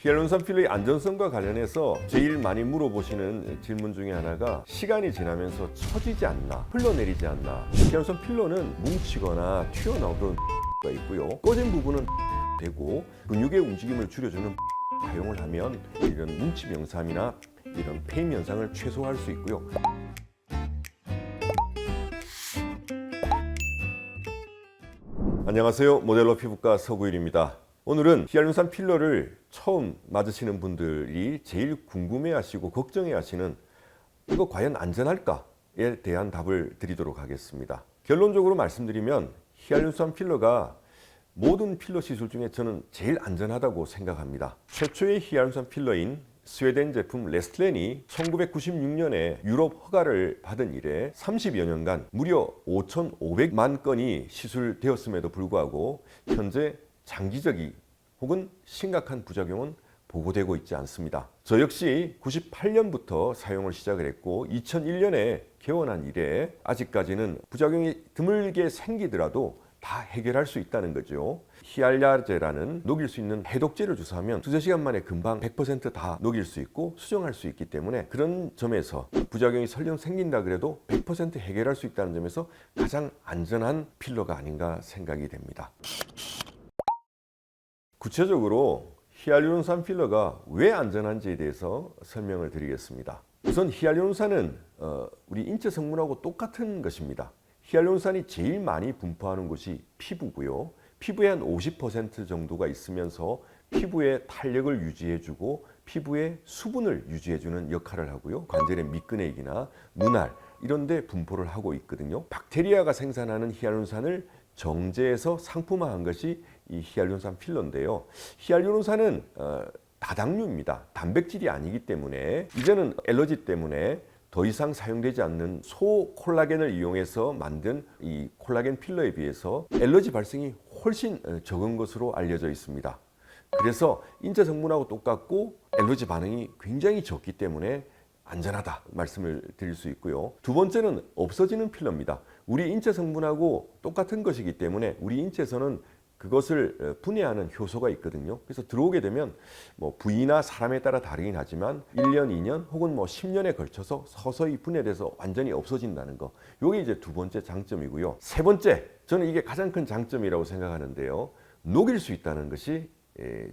히알루론산 필러의 안전성과 관련해서 제일 많이 물어보시는 질문 중에 하나가 시간이 지나면서 처지지 않나, 흘러내리지 않나. 히알루론산 필러는 뭉치거나 튀어나오던 가 있고요. 꺼진 부분은 되고 근육의 움직임을 줄여주는 사용을 하면 이런 뭉침 현상이나 이런 페인 현상을 최소화할 수 있고요. 안녕하세요. 모델러 피부과 서구일입니다. 오늘은 히알루론산 필러를 처음 맞으시는 분들이 제일 궁금해하시고 걱정해하시는 이거 과연 안전할까에 대한 답을 드리도록 하겠습니다. 결론적으로 말씀드리면 히알루론산 필러가 모든 필러 시술 중에 저는 제일 안전하다고 생각합니다. 최초의 히알루론산 필러인 스웨덴 제품 레스트렌이 1996년에 유럽 허가를 받은 이래 30여 년간 무려 5,500만 건이 시술되었음에도 불구하고 현재 장기적인 혹은 심각한 부작용은 보고되고 있지 않습니다. 저 역시 98년부터 사용을 시작을 했고 2001년에 개원한 이래 아직까지는 부작용이 드물게 생기더라도 다 해결할 수 있다는 거죠. 히알야제라는 녹일 수 있는 해독제를 주사하면 두세 시간 만에 금방 100% 다 녹일 수 있고 수정할 수 있기 때문에 그런 점에서 부작용이 설령 생긴다 그래도 100% 해결할 수 있다는 점에서 가장 안전한 필러가 아닌가 생각이 됩니다. 구체적으로 히알루론산 필러가 왜 안전한지에 대해서 설명을 드리겠습니다. 우선 히알루론산은 우리 인체 성분하고 똑같은 것입니다. 히알루론산이 제일 많이 분포하는 곳이 피부고요. 피부에 한 50% 정도가 있으면서 피부의 탄력을 유지해주고 피부의 수분을 유지해주는 역할을 하고요. 관절의 밑근액이나 눈알 이런 데 분포를 하고 있거든요. 박테리아가 생산하는 히알루론산을 정제해서 상품화한 것이 이 히알루론산 필러인데요. 히알루론산은 다당류입니다. 단백질이 아니기 때문에 이제는 알러지 때문에 더 이상 사용되지 않는 소 콜라겐을 이용해서 만든 이 콜라겐 필러에 비해서 알러지 발생이 훨씬 적은 것으로 알려져 있습니다. 그래서 인체 성분하고 똑같고 알러지 반응이 굉장히 적기 때문에 안전하다 말씀을 드릴 수 있고요. 두 번째는 없어지는 필러입니다. 우리 인체 성분하고 똑같은 것이기 때문에 우리 인체에서는 그것을 분해하는 효소가 있거든요. 그래서 들어오게 되면 뭐 부위나 사람에 따라 다르긴 하지만 1년, 2년 혹은 뭐 10년에 걸쳐서 서서히 분해돼서 완전히 없어진다는 거. 이게 이제 두 번째 장점이고요. 세 번째, 저는 이게 가장 큰 장점이라고 생각하는데요. 녹일 수 있다는 것이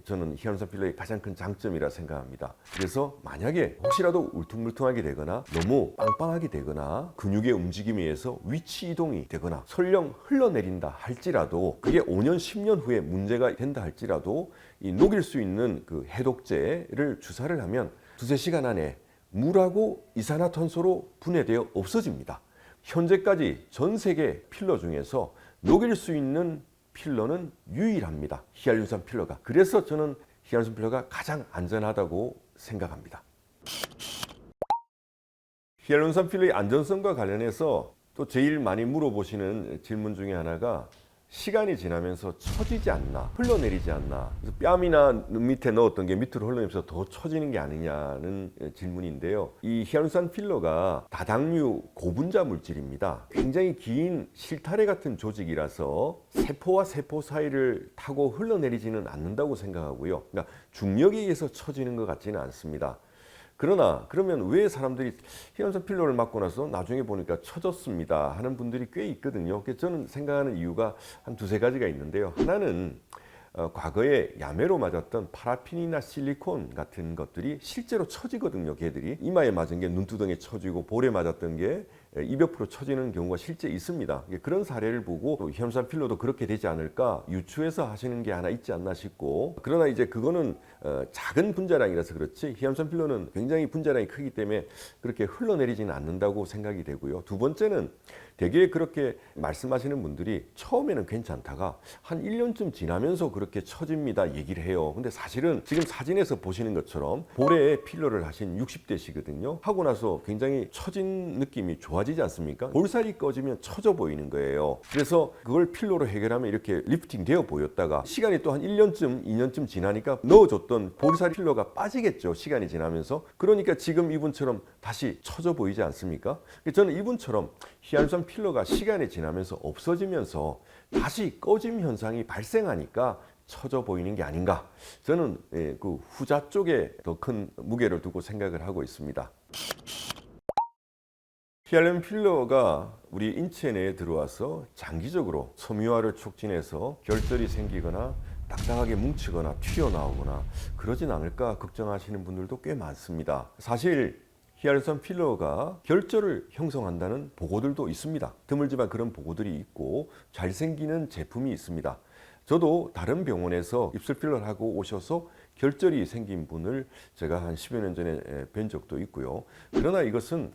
저는 히알루론산 필러의 가장 큰 장점이라 생각합니다. 그래서 만약에 혹시라도 울퉁불퉁하게 되거나 너무 빵빵하게 되거나 근육의 움직임에 의해서 위치 이동이 되거나 설령 흘러내린다 할지라도 그게 5년, 10년 후에 문제가 된다 할지라도 이 녹일 수 있는 그 해독제를 주사를 하면 두세 시간 안에 물하고 이산화탄소로 분해되어 없어집니다. 현재까지 전 세계 필러 중에서 녹일 수 있는 필러는 유일합니다. 히알루론산 필러가. 그래서 저는 히알루론산 필러가 가장 안전하다고 생각합니다. 히알루론산 필러의 안전성과 관련해서 또 제일 많이 물어보시는 질문 중에 하나가 시간이 지나면서 처지지 않나, 흘러내리지 않나. 그래서 뺨이나 눈 밑에 넣었던 게 밑으로 흘러내면서 더 처지는 게 아니냐는 질문인데요. 이 히알루론산 필러가 다당류 고분자 물질입니다. 굉장히 긴 실타래 같은 조직이라서 세포와 세포 사이를 타고 흘러내리지는 않는다고 생각하고요. 그러니까 중력에 의해서 처지는 것 같지는 않습니다. 그러나 그러면 왜 사람들이 히알루론산 필러를 맞고 나서 나중에 보니까 처졌습니다 하는 분들이 꽤 있거든요. 그래서 저는 생각하는 이유가 한 두세 가지가 있는데요. 하나는 과거에 야매로 맞았던 파라핀이나 실리콘 같은 것들이 실제로 처지거든요. 걔들이 이마에 맞은 게 눈두덩이에 처지고 볼에 맞았던 게 입 옆으로 처지는 경우가 실제 있습니다. 그런 사례를 보고 히알루론산 필러도 그렇게 되지 않을까 유추해서 하시는 게 하나 있지 않나 싶고, 그러나 이제 그거는 작은 분자량이라서 그렇지 히알루론산 필러는 굉장히 분자량이 크기 때문에 그렇게 흘러내리지는 않는다고 생각이 되고요. 두 번째는 되게 그렇게 말씀하시는 분들이 처음에는 괜찮다가 한 1년쯤 지나면서 그렇게 처집니다 얘기를 해요. 근데 사실은 지금 사진에서 보시는 것처럼 볼에 필러를 하신 60대시거든요. 하고 나서 굉장히 처진 느낌이 좋아지지 않습니까? 볼살이 꺼지면 처져 보이는 거예요. 그래서 그걸 필러로 해결하면 이렇게 리프팅 되어 보였다가 시간이 또 한 1년쯤 2년쯤 지나니까 넣어줬던 볼살 필러가 빠지겠죠. 시간이 지나면서. 그러니까 지금 이분처럼 다시 처져 보이지 않습니까? 저는 이분처럼 히알루론산 필러가 시간이 지나면서 없어지면서 다시 꺼짐 현상이 발생하니까 처져 보이는 게 아닌가. 저는 그 후자 쪽에 더 큰 무게를 두고 생각을 하고 있습니다. 히알루론 필러가 우리 인체 내에 들어와서 장기적으로 섬유화를 촉진해서 결절이 생기거나 딱딱하게 뭉치거나 튀어나오거나 그러진 않을까 걱정하시는 분들도 꽤 많습니다. 사실 히알루론 필러가 결절을 형성한다는 보고들도 있습니다. 드물지만 그런 보고들이 있고 잘 생기는 제품이 있습니다. 저도 다른 병원에서 입술 필러를 하고 오셔서 결절이 생긴 분을 제가 한 10여 년 전에 뵌 적도 있고요. 그러나 이것은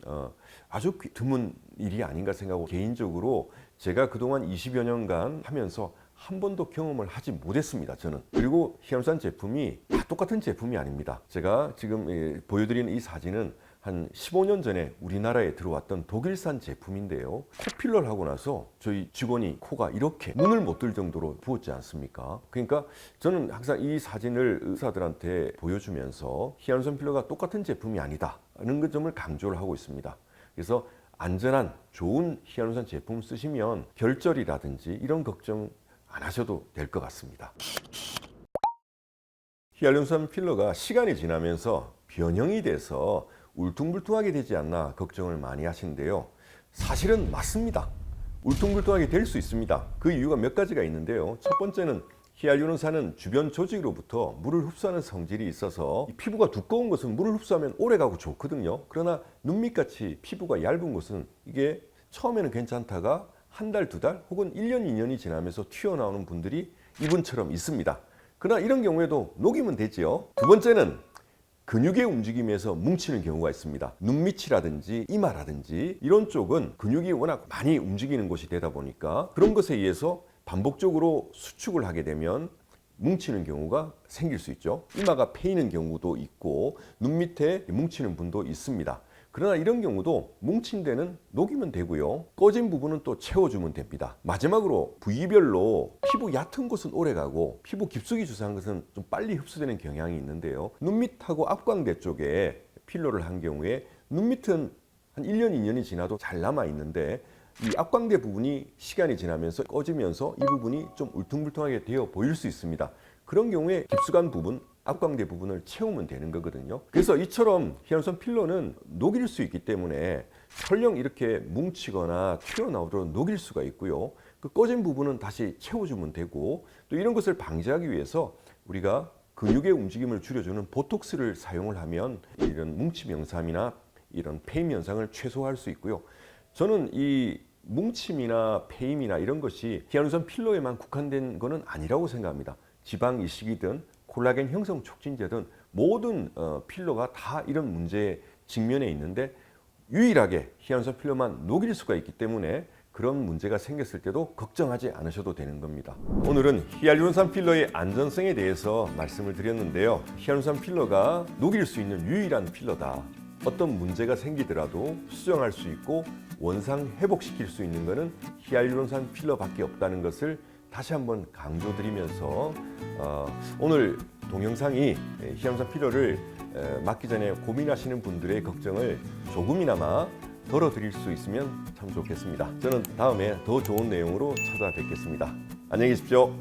아주 드문 일이 아닌가 생각하고, 개인적으로 제가 그동안 20여 년간 하면서 한 번도 경험을 하지 못했습니다. 저는. 그리고 히알루론 제품이 다 똑같은 제품이 아닙니다. 제가 지금 보여드리는 이 사진은 한 15년 전에 우리나라에 들어왔던 독일산 제품인데요. 코필러를 하고 나서 저희 직원이 코가 이렇게 문을 못 들 정도로 부었지 않습니까? 그러니까 저는 항상 이 사진을 의사들한테 보여주면서 히알루론 필러가 똑같은 제품이 아니다는 그 점을 강조를 하고 있습니다. 그래서 안전한 좋은 히알루론 제품 쓰시면 결절이라든지 이런 걱정 안 하셔도 될 것 같습니다. 히알루론 필러가 시간이 지나면서 변형이 돼서 울퉁불퉁하게 되지 않나 걱정을 많이 하시는데요. 사실은 맞습니다. 울퉁불퉁하게 될 수 있습니다. 그 이유가 몇 가지가 있는데요. 첫 번째는 히알루론산은 주변 조직으로부터 물을 흡수하는 성질이 있어서 피부가 두꺼운 것은 물을 흡수하면 오래가고 좋거든요. 그러나 눈밑같이 피부가 얇은 것은 이게 처음에는 괜찮다가 한 달, 두 달 혹은 1년, 2년이 지나면서 튀어나오는 분들이 이분처럼 있습니다. 그러나 이런 경우에도 녹이면 되지요. 두 번째는 근육의 움직임에서 뭉치는 경우가 있습니다. 눈밑이라든지 이마라든지 이런 쪽은 근육이 워낙 많이 움직이는 곳이 되다 보니까 그런 것에 의해서 반복적으로 수축을 하게 되면 뭉치는 경우가 생길 수 있죠. 이마가 패이는 경우도 있고 눈 밑에 뭉치는 분도 있습니다. 그러나 이런 경우도 뭉친 데는 녹이면 되고요. 꺼진 부분은 또 채워주면 됩니다. 마지막으로 부위별로 피부 얕은 곳은 오래가고 피부 깊숙이 주사한 것은 좀 빨리 흡수되는 경향이 있는데요. 눈밑하고 앞광대 쪽에 필러를 한 경우에 눈밑은 한 1년, 2년이 지나도 잘 남아있는데 이 앞광대 부분이 시간이 지나면서 꺼지면서 이 부분이 좀 울퉁불퉁하게 되어 보일 수 있습니다. 그런 경우에 깊숙한 부분, 앞광대 부분을 채우면 되는 거거든요. 그래서 이처럼 히알루론 필러는 녹일 수 있기 때문에 설령 이렇게 뭉치거나 튀어나오도록 녹일 수가 있고요. 그 꺼진 부분은 다시 채워주면 되고, 또 이런 것을 방지하기 위해서 우리가 근육의 움직임을 줄여주는 보톡스를 사용을 하면 이런 뭉침 현상이나 이런 패임 현상을 최소화할 수 있고요. 저는 이 뭉침이나 패임이나 이런 것이 히알루론 필러에만 국한된 것은 아니라고 생각합니다. 지방 이식이든 콜라겐 형성 촉진제든 모든 필러가 다 이런 문제에 직면해 있는데 유일하게 히알루론 필러만 녹일 수가 있기 때문에 그런 문제가 생겼을 때도 걱정하지 않으셔도 되는 겁니다. 오늘은 히알루론산 필러의 안전성에 대해서 말씀을 드렸는데요. 히알루론산 필러가 녹일 수 있는 유일한 필러다. 어떤 문제가 생기더라도 수정할 수 있고 원상 회복시킬 수 있는 것은 히알루론산 필러밖에 없다는 것을 다시 한번 강조드리면서 오늘 동영상이 히알루론산 필러를 맞기 전에 고민하시는 분들의 걱정을 조금이나마 덜어드릴 수 있으면 참 좋겠습니다. 저는 다음에 더 좋은 내용으로 찾아뵙겠습니다. 안녕히 계십시오.